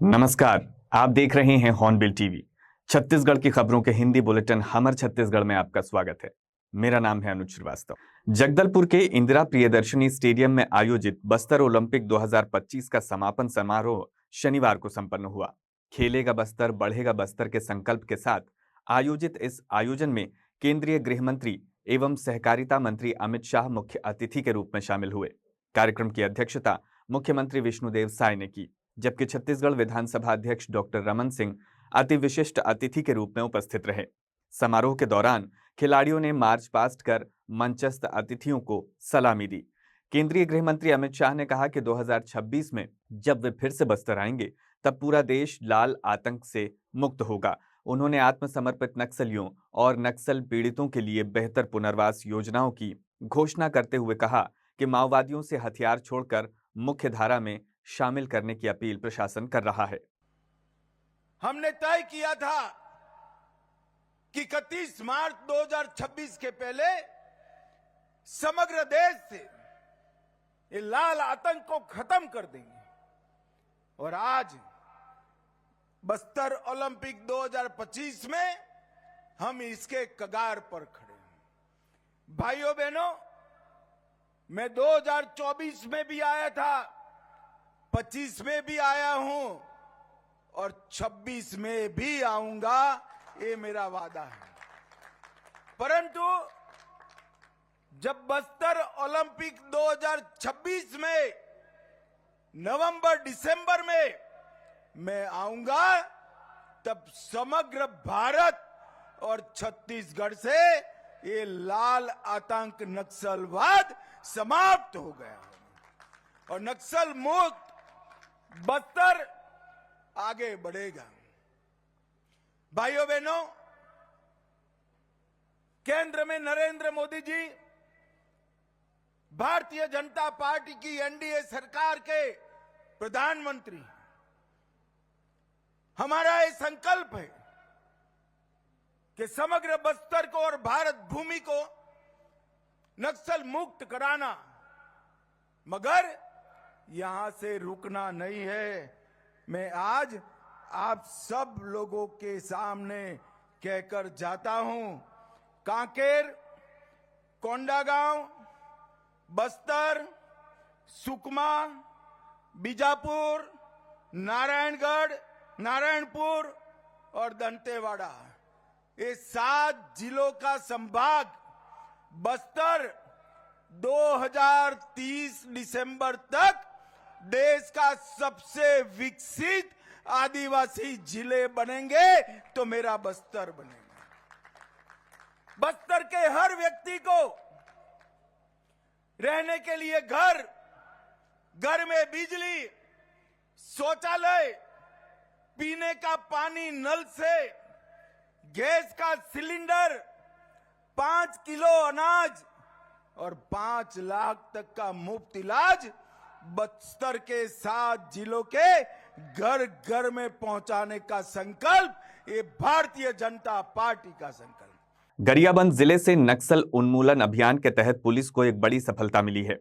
नमस्कार। आप देख रहे हैं हॉर्नबिल टीवी। छत्तीसगढ़ की खबरों के हिंदी बुलेटिन हमर छत्तीसगढ़ में आपका स्वागत है। मेरा नाम है अनुज श्रीवास्तव। जगदलपुर के इंदिरा प्रियदर्शनी स्टेडियम में आयोजित बस्तर ओलंपिक 2025 का समापन समारोह शनिवार को संपन्न हुआ। खेलेगा बस्तर बढ़ेगा बस्तर के संकल्प के साथ आयोजित इस आयोजन में केंद्रीय गृह मंत्री एवं सहकारिता मंत्री अमित शाह मुख्य अतिथि के रूप में शामिल हुए। कार्यक्रम की अध्यक्षता मुख्यमंत्री विष्णुदेव साय ने की, जबकि छत्तीसगढ़ विधानसभा अध्यक्ष डॉक्टर रमन सिंह अति विशिष्ट अतिथि के रूप में उपस्थित रहे। समारोह के दौरान खिलाड़ियों ने मार्च पास्ट कर मंचस्थ अतिथियों को सलामी दी। केंद्रीय गृह मंत्री अमित शाह ने कहा कि 2026 में जब वे फिर से बस्तर आएंगे तब पूरा देश लाल आतंक से मुक्त होगा। उन्होंने आत्मसमर्पित नक्सलियों और नक्सल पीड़ितों के लिए बेहतर पुनर्वास योजनाओं की घोषणा करते हुए कहा कि माओवादियों से हथियार छोड़कर मुख्य धारा में शामिल करने की अपील प्रशासन कर रहा है। हमने तय किया था कि 31 मार्च 2026 के पहले समग्र देश से ये लाल आतंक को खत्म कर देंगे, और आज बस्तर ओलंपिक 2025 में हम इसके कगार पर खड़े हैं। भाइयों बहनों, मैं 2024 में भी आया था, 25 में भी आया हूं और 26 में भी आऊंगा, ये मेरा वादा है। परंतु जब बस्तर ओलंपिक 2026 में नवंबर दिसंबर में मैं आऊंगा, तब समग्र भारत और छत्तीसगढ़ से ये लाल आतंक नक्सलवाद समाप्त हो गया है और नक्सल मुक्त बस्तर आगे बढ़ेगा। भाइयों बहनों, केंद्र में नरेंद्र मोदी जी भारतीय जनता पार्टी की एनडीए सरकार के प्रधानमंत्री। हमारा ये संकल्प है कि समग्र बस्तर को और भारत भूमि को नक्सल मुक्त कराना, मगर यहां से रुकना नहीं है। मैं आज आप सब लोगों के सामने कहकर जाता हूं, कांकेर, कोंडागांव, बस्तर, सुकमा, बीजापुर, नारायणगढ़, नारायणपुर और दंतेवाड़ा, ये 7 जिलों का संभाग बस्तर 2030 दिसंबर तक देश का सबसे विकसित आदिवासी जिले बनेंगे, तो मेरा बस्तर बनेगा। बस्तर के हर व्यक्ति को रहने के लिए घर, घर में बिजली, शौचालय, पीने का पानी नल से, गैस का सिलेंडर, 5 किलो अनाज और 5 लाख तक का मुफ्त इलाज बस्तर के 7 जिलों के घर घर में पहुंचाने का संकल्प ये भारतीय जनता पार्टी का संकल्प। गरियाबंद जिले से नक्सल उन्मूलन अभियान के तहत पुलिस को एक बड़ी सफलता मिली है।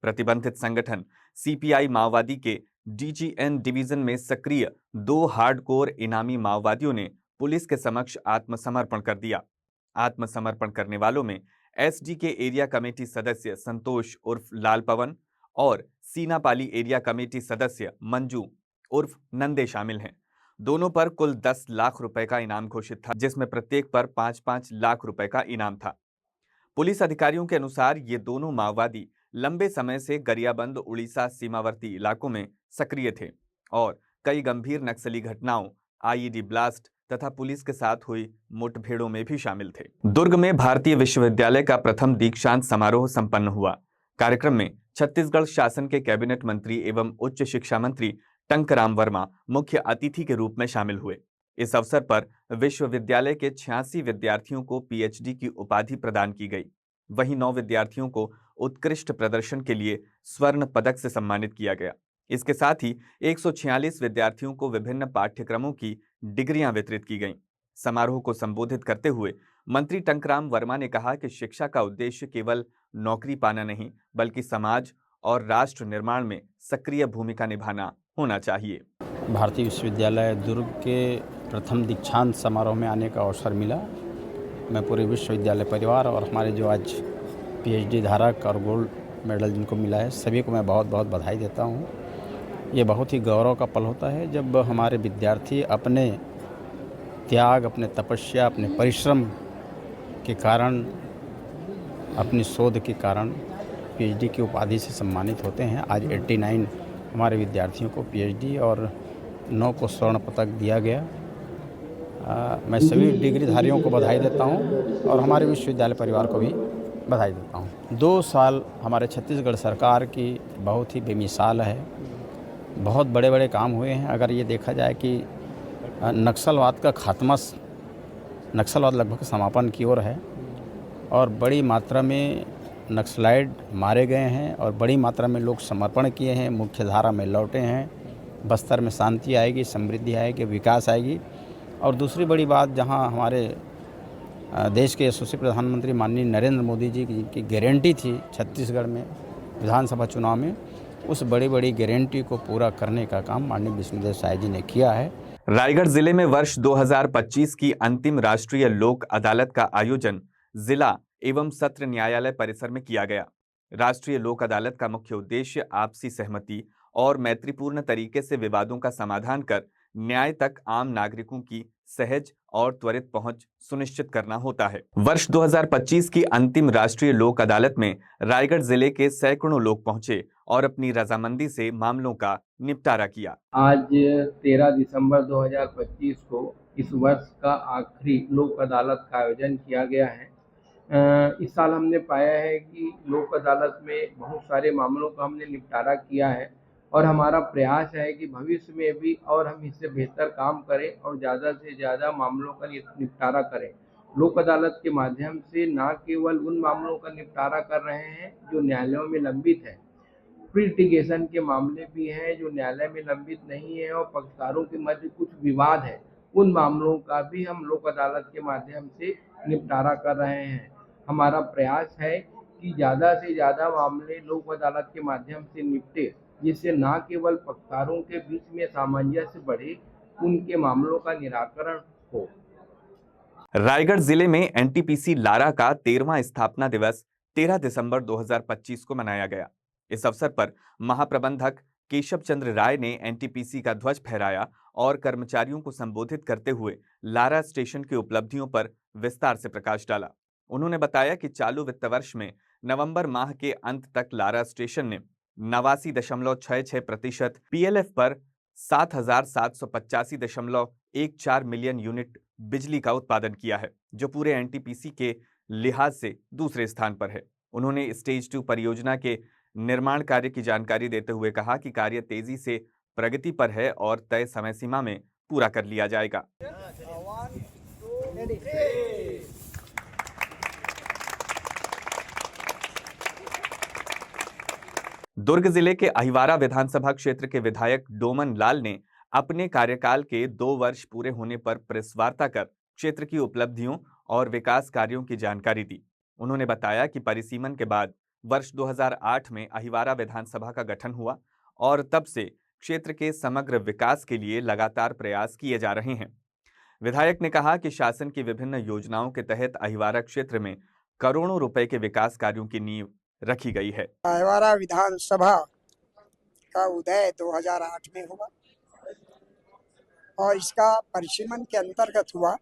प्रतिबंधित संगठन सीपीआई माओवादी के डीजीएन डिवीजन में सक्रिय 2 हार्डकोर इनामी माओवादियों ने पुलिस के समक्ष आत्मसमर्पण कर दिया। आत्मसमर्पण करने वालों में एसडी के एरिया कमेटी सदस्य संतोष उर्फ लाल पवन और सीनापाली एरिया कमेटी सदस्य मंजू उर्फ नंदे शामिल हैं। दोनों पर कुल 10 लाख रुपए का इनाम घोषित था, जिसमें प्रत्येक पर 5-5 लाख रुपए का इनाम था। पुलिस अधिकारियों के अनुसार ये दोनों माओवादी लंबे समय से गरियाबंद उड़ीसा सीमावर्ती इलाकों में सक्रिय थे और कई गंभीर नक्सली घटनाओं, आईईडी ब्लास्ट तथा पुलिस के साथ हुई मुठभेड़ों में भी शामिल थे। दुर्ग में भारतीय विश्वविद्यालय का प्रथम दीक्षांत समारोह संपन्न हुआ। कार्यक्रम में छत्तीसगढ़ शासन के कैबिनेट मंत्री एवं उच्च शिक्षा मंत्री टंकराम वर्मा मुख्य अतिथि के रूप में शामिल हुए। इस अवसर पर विश्वविद्यालय के 86 विद्यार्थियों को पीएचडी की उपाधि प्रदान की गई। वहीं 9 विद्यार्थियों को उत्कृष्ट प्रदर्शन के लिए स्वर्ण पदक से सम्मानित किया गया। इसके साथ ही 146 विद्यार्थियों को विभिन्न पाठ्यक्रमों की डिग्रियां वितरित की गईं। समारोह को संबोधित करते हुए मंत्री टंकराम वर्मा ने कहा कि शिक्षा का उद्देश्य केवल नौकरी पाना नहीं, बल्कि समाज और राष्ट्र निर्माण में सक्रिय भूमिका निभाना होना चाहिए। भारतीय विश्वविद्यालय दुर्ग के प्रथम दीक्षांत समारोह में आने का अवसर मिला। मैं पूरे विश्वविद्यालय परिवार और हमारे जो आज पीएचडी धारक और गोल्ड मेडल जिनको मिला है सभी को मैं बहुत बहुत बधाई देता हूँ। ये बहुत ही गौरव का पल होता है जब हमारे विद्यार्थी अपने त्याग, अपने तपस्या, अपने परिश्रम के कारण, अपनी शोध के कारण पीएचडी की उपाधि से सम्मानित होते हैं। आज 89 हमारे विद्यार्थियों को पीएचडी और 9 को स्वर्ण पदक दिया गया। मैं सभी डिग्रीधारियों को बधाई देता हूं और हमारे विश्वविद्यालय परिवार को भी बधाई देता हूं। 2 साल हमारे छत्तीसगढ़ सरकार की बहुत ही बेमिसाल है। बहुत बड़े बड़े काम हुए हैं। अगर ये देखा जाए कि नक्सलवाद का खात्मा, नक्सलवाद लगभग समापन की ओर है और बड़ी मात्रा में नक्सलाइट मारे गए हैं और बड़ी मात्रा में लोग समर्पण किए हैं, मुख्य धारा में लौटे हैं। बस्तर में शांति आएगी, समृद्धि आएगी, विकास आएगी। और दूसरी बड़ी बात, जहां हमारे देश के यशस्वी प्रधानमंत्री माननीय नरेंद्र मोदी जी की गारंटी थी छत्तीसगढ़ में विधानसभा चुनाव में, उस बड़ी गारंटी को पूरा करने का काम माननीय विष्णुदेव साय जी ने किया है। रायगढ़ जिले में वर्ष 2025 की अंतिम राष्ट्रीय लोक अदालत का आयोजन जिला एवं सत्र न्यायालय परिसर में किया गया। राष्ट्रीय लोक अदालत का मुख्य उद्देश्य आपसी सहमति और मैत्रीपूर्ण तरीके से विवादों का समाधान कर न्याय तक आम नागरिकों की सहज और त्वरित पहुंच सुनिश्चित करना होता है। वर्ष 2025 की अंतिम राष्ट्रीय लोक अदालत में रायगढ़ जिले के सैकड़ों लोग पहुंचे और अपनी रजामंदी से मामलों का निपटारा किया। आज 13 दिसंबर 2025 को इस वर्ष का आखिरी लोक अदालत का आयोजन किया गया है। इस साल हमने पाया है कि लोक अदालत में बहुत सारे मामलों का हमने निपटारा किया है और हमारा प्रयास है कि भविष्य में भी और हम इससे बेहतर काम करें और ज़्यादा से ज़्यादा मामलों का निपटारा करें। लोक अदालत के माध्यम से न केवल उन मामलों का निपटारा कर रहे हैं जो न्यायालयों में लंबित है, प्री लिटिगेशन के मामले भी हैं जो न्यायालय में लंबित नहीं है और पक्षकारों के मध्य कुछ विवाद है, उन मामलों का भी हम लोक अदालत के माध्यम से निपटारा कर रहे हैं। हमारा प्रयास है कि ज़्यादा से ज़्यादा मामले लोक अदालत के माध्यम से निपटे, जिससे न केवल पक्षकारों के बीच में सामंजस्य बढ़े, उनके मामलों का निराकरण हो। रायगढ़ जिले में एनटीपीसी लारा का 13वां स्थापना दिवस 13 दिसंबर 2025 को मनाया गया। इस अवसर पर महाप्रबंधक केशव चंद्र राय ने एनटीपीसी का ध्वज फहराया और कर्मचारियों को संबोधित करते हुए लारा स्टेशन की उपलब्धियों पर विस्तार से प्रकाश डाला। उन्होंने बताया कि चालू वित्त वर्ष में नवंबर माह के अंत तक लारा स्टेशन ने 89.66% पीएलएफ पर 7,785.14 मिलियन यूनिट बिजली का उत्पादन किया है, जो पूरे एनटीपीसी के लिहाज से दूसरे स्थान पर है। उन्होंने स्टेज 2 परियोजना के निर्माण कार्य की जानकारी देते हुए कहा कि कार्य तेजी से प्रगति पर है और तय समय सीमा में पूरा कर लिया जाएगा। दुर्ग जिले के अहिवारा विधानसभा क्षेत्र के विधायक डोमन लाल ने अपने कार्यकाल के 2 वर्ष पूरे होने पर प्रेस वार्ता कर क्षेत्र की उपलब्धियों और विकास कार्यों की जानकारी दी। उन्होंने बताया कि परिसीमन के बाद वर्ष 2008 में अहिवारा विधानसभा का गठन हुआ और तब से क्षेत्र के समग्र विकास के लिए लगातार प्रयास किए जा रहे हैं। विधायक ने कहा कि शासन की विभिन्न योजनाओं के तहत अहिवारा क्षेत्र में करोड़ों रुपए के विकास कार्यों की नींव रखी गई है। अहिवारा विधानसभा का उदय 2008 में हुआ और इसका परिसीमन के अंतर्गत हुआ,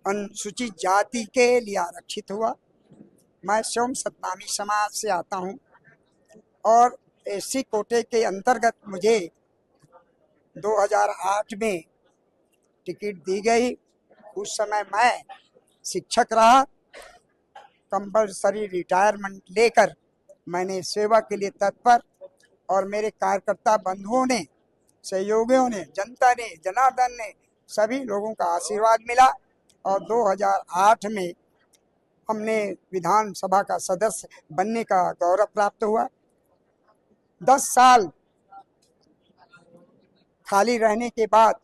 अनुसूचित जाति के लिए आरक्षित हुआ। मैं स्वयं सतनामी समाज से आता हूं और एससी कोटे के अंतर्गत मुझे 2008 में टिकट दी गई। उस समय मैं शिक्षक रहा, कंपलसरी रिटायरमेंट लेकर मैंने सेवा के लिए तत्पर और मेरे कार्यकर्ता बंधुओं ने, सहयोगियों ने, जनता ने, जनार्दन ने, सभी लोगों का आशीर्वाद मिला और 2008 में हमने विधानसभा का सदस्य बनने का गौरव प्राप्त हुआ। 10 साल खाली रहने के बाद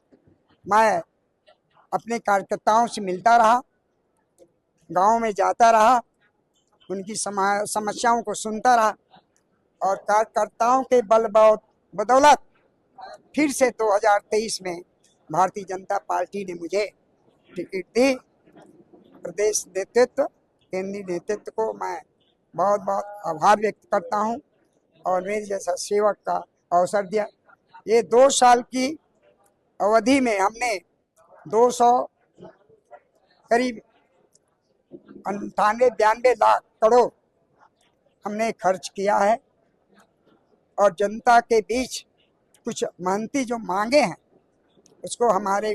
मैं अपने कार्यकर्ताओं से मिलता रहा, गांव में जाता रहा, उनकी समस्याओं को सुनता रहा और कार्यकर्ताओं के बदौलत फिर से 2023 में भारतीय जनता पार्टी ने मुझे टिकट दी। प्रदेश नेतृत्व, केंद्रीय नेतृत्व को मैं बहुत बहुत आभार व्यक्त करता हूं और मेरे जैसा सेवक का अवसर दिया। ये 2 साल की अवधि में हमने 200 करीब 98-92 लाख करोड़ हमने खर्च किया है और जनता के बीच कुछ मेहनती जो मांगे हैं उसको हमारे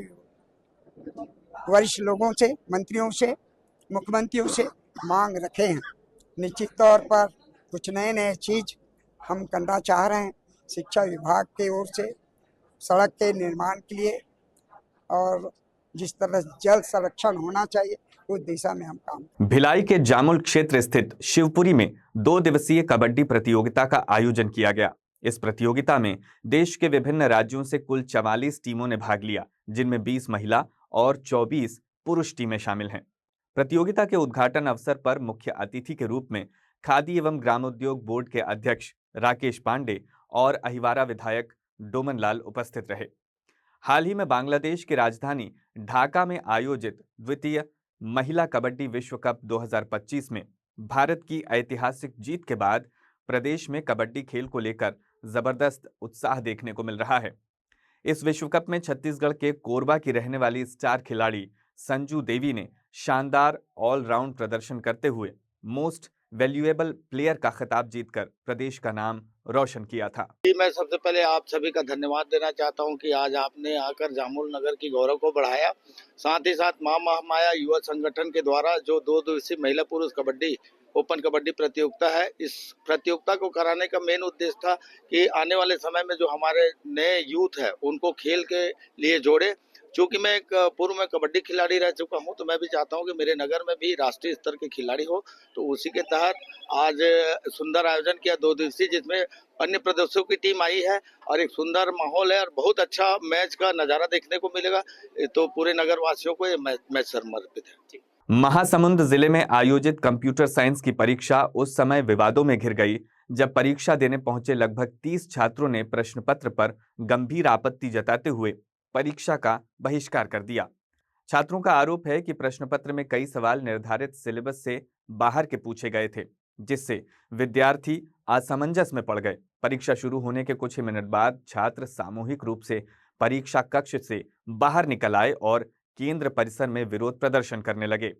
वरिष्ठ लोगों से, मंत्रियों से, मुख्यमंत्रियों से मांग रखे हैं। निश्चित तौर पर कुछ नए चीज हम करना चाह रहे हैं शिक्षा विभाग की ओर से, सड़क के निर्माण के लिए और जिस तरह जल संरक्षण होना चाहिए उस दिशा में हम काम। भिलाई के जामुल क्षेत्र स्थित शिवपुरी में 2 दिवसीय कबड्डी प्रतियोगिता का आयोजन किया गया। इस प्रतियोगिता में देश के विभिन्न राज्यों से कुल 44 टीमों ने भाग लिया, जिनमें 20 महिला और 24 पुरुष टीमें शामिल हैं। प्रतियोगिता के उद्घाटन अवसर पर मुख्य अतिथि के रूप में खादी एवं ग्रामोद्योग बोर्ड के अध्यक्ष राकेश पांडे और अहिवारा विधायक डोमन लाल उपस्थित रहे। हाल ही में बांग्लादेश की राजधानी ढाका में आयोजित द्वितीय महिला कबड्डी विश्व कप 2025 में भारत की ऐतिहासिक जीत के बाद प्रदेश में कबड्डी खेल को लेकर जबरदस्त उत्साह देखने को मिल रहा है। इस विश्व कप में छत्तीसगढ़ के कोरबा की रहने वाली स्टार खिलाड़ी संजू देवी ने शानदार ऑलराउंड प्रदर्शन करते हुए मोस्ट वैल्यूएबल प्लेयर का खिताब जीतकर प्रदेश का नाम रोशन किया था। मैं सबसे पहले आप सभी का धन्यवाद देना चाहता हूं कि आज आपने आकर जामुल नगर की गौरव को बढ़ाया। साथ ही साथ मां महामाया युवा संगठन के द्वारा जो 2 दिवसीय महिला पुरुष कबड्डी ओपन कबड्डी प्रतियोगिता है, इस प्रतियोगिता को कराने का मेन उद्देश्य था कि आने वाले समय में जो हमारे नए यूथ है उनको खेल के लिए जोड़े। चूंकि मैं एक पूर्व में कबड्डी खिलाड़ी रह चुका हूं, तो मैं भी चाहता हूं कि मेरे नगर में भी राष्ट्रीय स्तर के खिलाड़ी हो। तो उसी के तहत आज सुंदर आयोजन किया 2 दिवसीय, जिसमें अन्य प्रदेशों की टीम आई है और एक सुंदर माहौल है और बहुत अच्छा मैच का नजारा देखने को मिलेगा। तो पूरे नगर वासियों को ये मैच समर्पित है। महासमुंद जिले में आयोजित कंप्यूटर साइंस की परीक्षा उस समय विवादों में घिर गई जब परीक्षा देने पहुंचे लगभग 30 छात्रों ने प्रश्न पत्र पर गंभीर आपत्ति जताते हुए परीक्षा का बहिष्कार कर दिया। छात्रों का आरोप है कि प्रश्न पत्र में कई सवाल निर्धारित सिलेबस से बाहर के पूछे गए थे, जिससे विद्यार्थी असमंजस में पड़ गए। परीक्षा शुरू होने के कुछ ही मिनट बाद छात्र सामूहिक रूप से परीक्षा कक्ष से बाहर निकल आए और केंद्र परिसर में विरोध प्रदर्शन करने लगे।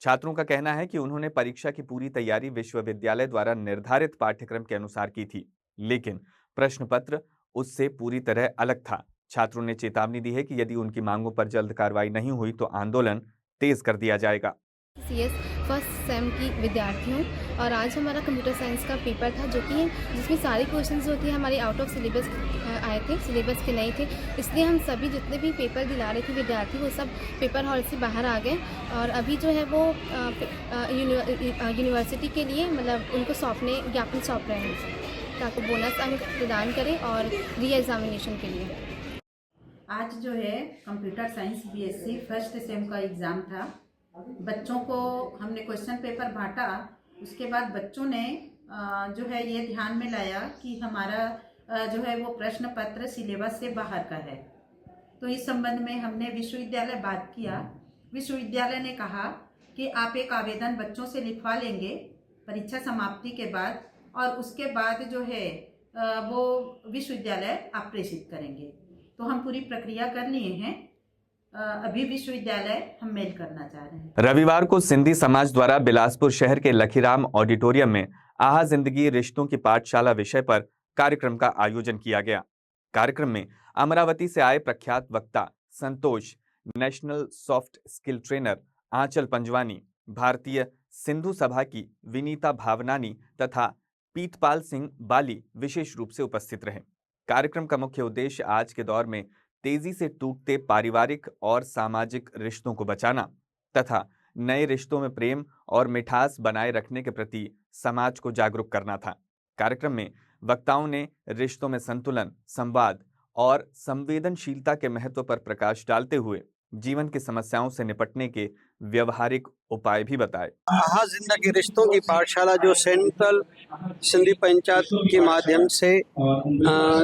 छात्रों का कहना है कि उन्होंने परीक्षा की पूरी तैयारी विश्वविद्यालय द्वारा निर्धारित पाठ्यक्रम के अनुसार की थी, लेकिन प्रश्न पत्र उससे पूरी तरह अलग था। छात्रों ने चेतावनी दी है कि यदि उनकी मांगों पर जल्द कार्रवाई नहीं हुई तो आंदोलन तेज कर दिया जाएगा। CS फर्स्ट सेम की विद्यार्थी हूँ और आज हमारा कंप्यूटर साइंस का पेपर था जिसमें सारी क्वेश्चंस जो थे हमारे आउट ऑफ सिलेबस आए थे, सिलेबस के नहीं थे। इसलिए हम सभी जितने भी पेपर दिला रहे थे विद्यार्थी वो सब पेपर हॉल से बाहर आ गए और अभी जो है वो यूनिवर्सिटी के लिए मतलब उनको ज्ञापन सौंप रहे हैं ताकि बोनस अंक प्रदान करें और री एग्जामिनेशन के लिए। आज जो है computer science BSc first sem का एग्ज़ाम था। बच्चों को हमने क्वेश्चन पेपर बांटा, उसके बाद बच्चों ने जो है ये ध्यान में लाया कि हमारा जो है वो प्रश्न पत्र सिलेबस से बाहर का है। तो इस संबंध में हमने विश्वविद्यालय बात किया। विश्वविद्यालय ने कहा कि आप एक आवेदन बच्चों से लिखवा लेंगे परीक्षा समाप्ति के बाद और उसके बाद जो है वो विश्वविद्यालय आप प्रेषित करेंगे। तो हम पूरी प्रक्रिया कर लिए हैं। अभी विश्वविद्यालय हम मेल करना चाह रहे हैं। रविवार को सिंधी समाज द्वारा बिलासपुर शहर के लखीराम ऑडिटोरियम में आहा जिंदगी रिश्तों की पाठशाला विषय पर कार्यक्रम का आयोजन किया गया। कार्यक्रम में अमरावती से आए प्रख्यात वक्ता संतोष, नेशनल सॉफ्ट स्किल ट्रेनर आंचल पंजवानी, भारतीय सिंधु सभा की विनीता भावनानी तथा पीतपाल सिंह बाली विशेष रूप से उपस्थित रहे। कार्यक्रम का मुख्य उद्देश्य आज के दौर में तेजी से टूटते पारिवारिक और सामाजिक रिश्तों को बचाना तथा नए रिश्तों में प्रेम और मिठास बनाए रखने के प्रति समाज को जागरूक करना था। कार्यक्रम में वक्ताओं ने रिश्तों में संतुलन, संवाद और संवेदनशीलता के महत्व पर प्रकाश डालते हुए जीवन की समस्याओं से निपटने के व्यवहारिक उपाय भी बताए। हाँ, जिंदगी रिश्तों की पाठशाला जो सेंट्रल सिंधी पंचायत के माध्यम से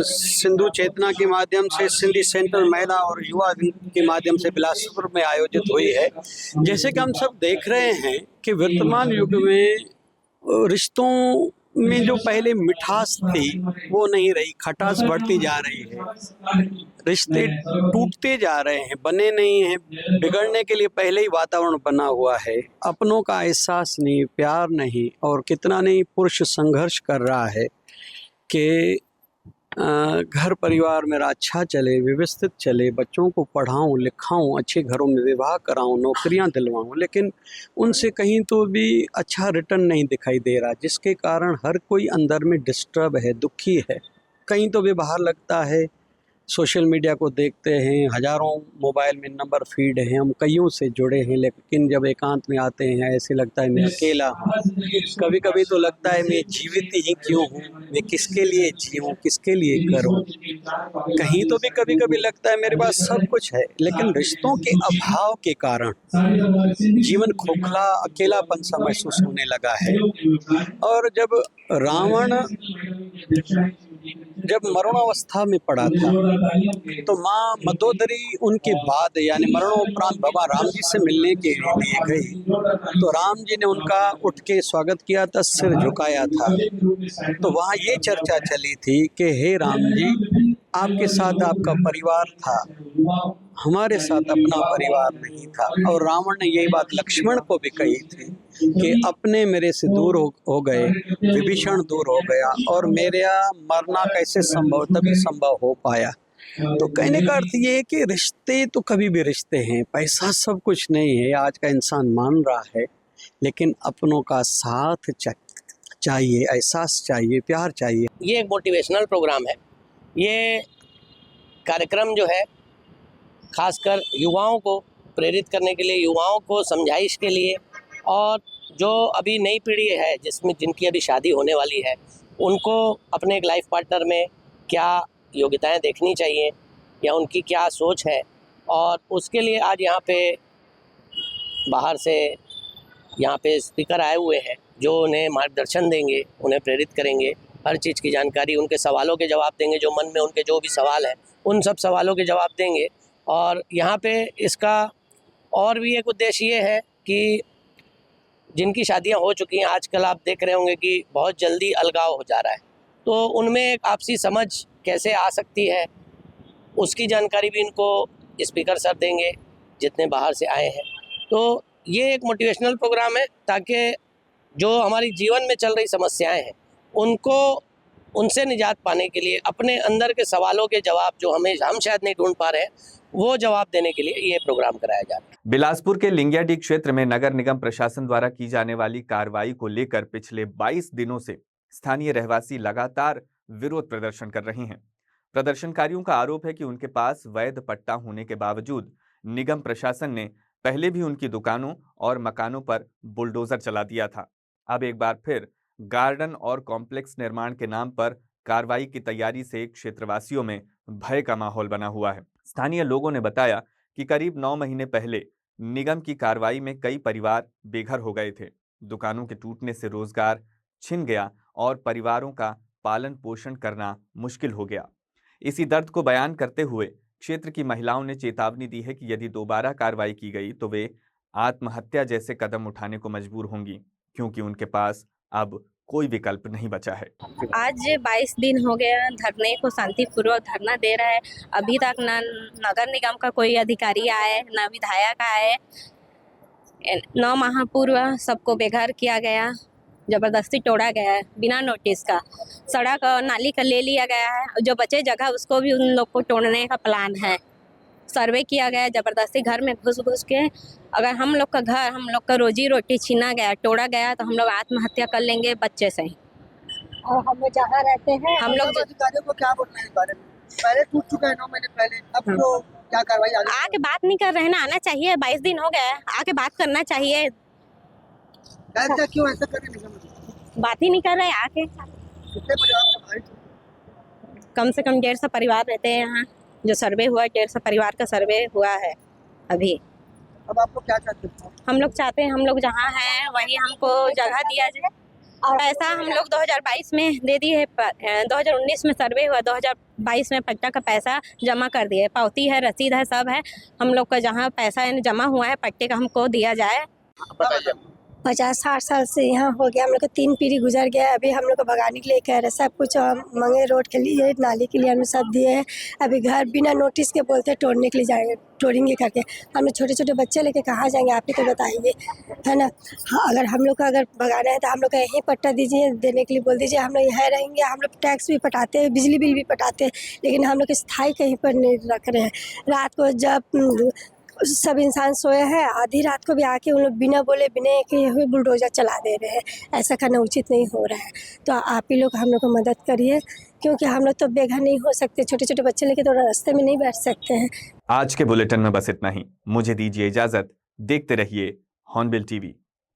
सिंधु चेतना के माध्यम से सिंधी सेंट्रल महिला और युवा के माध्यम से बिलासपुर में आयोजित हुई है। जैसे कि हम सब देख रहे हैं कि वर्तमान युग में रिश्तों में जो पहले मिठास थी वो नहीं रही, खटास बढ़ती जा रही है, रिश्ते टूटते जा रहे हैं, बने नहीं हैं, बिगड़ने के लिए पहले ही वातावरण बना हुआ है, अपनों का एहसास नहीं, प्यार नहीं, और कितना नहीं पुरुष संघर्ष कर रहा है कि घर परिवार मेरा अच्छा चले, व्यवस्थित चले, बच्चों को पढ़ाऊं लिखाऊं, अच्छे घरों में विवाह कराऊं, नौकरियां दिलवाऊं, लेकिन उनसे कहीं तो भी अच्छा रिटर्न नहीं दिखाई दे रहा, जिसके कारण हर कोई अंदर में डिस्टर्ब है, दुखी है। कहीं तो भी बाहर लगता है, सोशल मीडिया को देखते हैं, हज़ारों मोबाइल में नंबर फीड हैं, हम कईयों से जुड़े हैं, लेकिन जब एकांत में आते हैं ऐसे लगता है मैं अकेला हूँ। कभी कभी तो लगता है मैं जीवित ही क्यों हूँ, मैं किसके लिए जीऊँ, किसके लिए करूँ। कहीं तो भी कभी कभी लगता है मेरे पास सब कुछ है, लेकिन रिश्तों के अभाव के कारण जीवन खोखला अकेलापन सा महसूस होने लगा है। और जब रावण जब मरणावस्था में पड़ा था तो माँ मंदोदरी उनके बाद यानी मरणोपरांत भगवान राम जी से मिलने के लिए गई, तो राम जी ने उनका उठ के स्वागत किया था, सिर झुकाया था। तो वहाँ ये चर्चा चली थी कि हे राम जी, आपके साथ आपका परिवार था, हमारे साथ अपना परिवार नहीं था। और रावण ने यही बात लक्ष्मण को भी कही थी कि अपने मेरे से दूर हो गए, विभीषण दूर हो गया, और मेरा मरना कैसे संभव, तभी संभव हो पाया। तो कहने का अर्थ ये है कि रिश्ते तो कभी भी रिश्ते हैं, पैसा सब कुछ नहीं है, आज का इंसान मान रहा है, लेकिन अपनों का साथ चाहिए, एहसास चाहिए, प्यार चाहिए। ये एक मोटिवेशनल प्रोग्राम है। ये कार्यक्रम जो है खासकर युवाओं को प्रेरित करने के लिए, युवाओं को समझाइश के लिए, और जो अभी नई पीढ़ी है जिनकी अभी शादी होने वाली है, उनको अपने एक लाइफ पार्टनर में क्या योग्यताएं देखनी चाहिए या उनकी क्या सोच है, और उसके लिए आज यहाँ पे बाहर से यहाँ पे स्पीकर आए हुए हैं जो उन्हें मार्गदर्शन देंगे, उन्हें प्रेरित करेंगे, हर चीज़ की जानकारी, उनके सवालों के जवाब देंगे, जो मन में उनके जो भी सवाल हैं उन सब सवालों के जवाब देंगे। और यहाँ पे इसका और भी एक उद्देश्य ये है कि जिनकी शादियाँ हो चुकी हैं, आजकल आप देख रहे होंगे कि बहुत जल्दी अलगाव हो जा रहा है, तो उनमें एक आपसी समझ कैसे आ सकती है, उसकी जानकारी भी इनको स्पीकर सर देंगे जितने बाहर से आए हैं। तो ये एक मोटिवेशनल प्रोग्राम है ताकि जो हमारी जीवन में चल रही समस्याएं हैं उनसे निजात पाने के लिए, अपने अंदर के सवालों के जवाब जो हम शायद नहीं ढूंढ पा रहे हैं, वो जवाब देने के लिए ये प्रोग्राम कराया जा रहा है। बिलासपुर के लिंगियाडी क्षेत्र में नगर निगम प्रशासन द्वारा की जाने वाली कार्रवाई को लेकर पिछले 22 दिनों से स्थानीय रहवासी लगातार विरोध प्रदर्शन कर रहे हैं। प्रदर्शनकारियों का आरोप है कि उनके पास वैध पट्टा होने के बावजूद निगम प्रशासन ने पहले भी उनकी दुकानों और मकानों पर बुलडोजर चला दिया था। अब एक बार फिर गार्डन और कॉम्प्लेक्स निर्माण के नाम पर कार्रवाई की तैयारी से क्षेत्रवासियों में भय का माहौल बना हुआ है। स्थानीय लोगों ने बताया कि करीब 9 महीने पहले निगम की कार्रवाई में कई परिवार बेघर हो गए थे। दुकानों के टूटने से रोजगार छिन गया और परिवारों का पालन पोषण करना मुश्किल हो गया। इसी दर्द को बयान करते हुए क्षेत्र की महिलाओं ने चेतावनी दी है कि यदि दोबारा कार्रवाई की गई तो वे आत्महत्या जैसे कदम उठाने को मजबूर होंगी, क्योंकि उनके पास अब कोई विकल्प नहीं बचा है। आज 22 दिन हो गया धरने को, शांतिपूर्वक धरना दे रहा है। अभी तक न नगर निगम का कोई अधिकारी आए, न विधायक आए। 9 माह पूर्व सबको बेघर किया गया, जबरदस्ती तोड़ा गया है बिना नोटिस का। सड़क और नाली का ले लिया गया है, जो बचे जगह उसको भी उन लोग को तोड़ने का प्लान है। सर्वे किया गया जबरदस्ती, घर में घुस के। अगर हम लोग का घर, हम लोग का रोजी रोटी छीना गया, तोड़ा गया, तो हम लोग आत्महत्या कर लेंगे बच्चे से ही। और हम लोग जहाँ रहते हैं, हम लोग अधिकारियों को क्या बोलना है इस बारे में? पहले टूट चुका है 9 महीने पहले, अब तो क्या कार्रवाई आके बात नहीं कर रहे हैं ना, आना चाहिए। 22 दिन हो गए, आके बात करना चाहिए। क्यों ऐसा कर रहे हैं? बात ही नहीं कर रहे आके। कितने परिवार? कम से कम 150 परिवार रहते हैं यहाँ। जो सर्वे हुआ 150 परिवार का सर्वे हुआ है। अभी। अब आपको क्या चाहते हो? हम लोग चाहते हैं हम लोग जहाँ हैं वहीं हमको जगह दिया जाए। पैसा हम लोग 2022 में दे दिए, 2019 में सर्वे हुआ, 2022 में पट्टा का पैसा जमा कर दिए, पावती है, रसीद है, सब है। हम लोग का जहाँ पैसा जमा हुआ है पट्टे का हमको दिया जाए। 50-60 साल से यहाँ हो गया, हम लोग को 3 पीढ़ी गुजर गया। अभी हम लोग को भगाने के लिए कह रहे, सब कुछ मंगे रोड के लिए, नाली के लिए हम सब दिए हैं। अभी घर बिना नोटिस के बोलते तोड़ने के लिए जाएंगे, तोड़ेंगे करके। हम लोग छोटे छोटे बच्चे लेके कहाँ जाएंगे, आप ही तो बताइए, है ना। हाँ, अगर हम लोग को अगर भगाना है तो हम लोग का यहीं पट्टा दीजिए, देने के लिए बोल दीजिए। हम लोग यहाँ रहेंगे, हम लोग टैक्स भी पटाते हैं, बिजली बिल भी पटाते हैं, लेकिन हम लोग स्थायी कहीं पर नहीं रख रहे हैं। रात को जब सब इंसान सोए हैं, आधी रात को भी आके उन लोग बिना बोले बिना किए हुए बुलडोजर चला दे रहे हैं। ऐसा करना उचित नहीं हो रहा है। तो आप ही लोग हम लोग को मदद करिए, क्योंकि हम लोग तो बेघर नहीं हो सकते, छोटे छोटे बच्चे लेके तो रास्ते में नहीं बैठ सकते हैं। आज के बुलेटिन में बस इतना ही। मुझे दीजिए इजाजत। देखते रहिए हॉर्नबिल टीवी।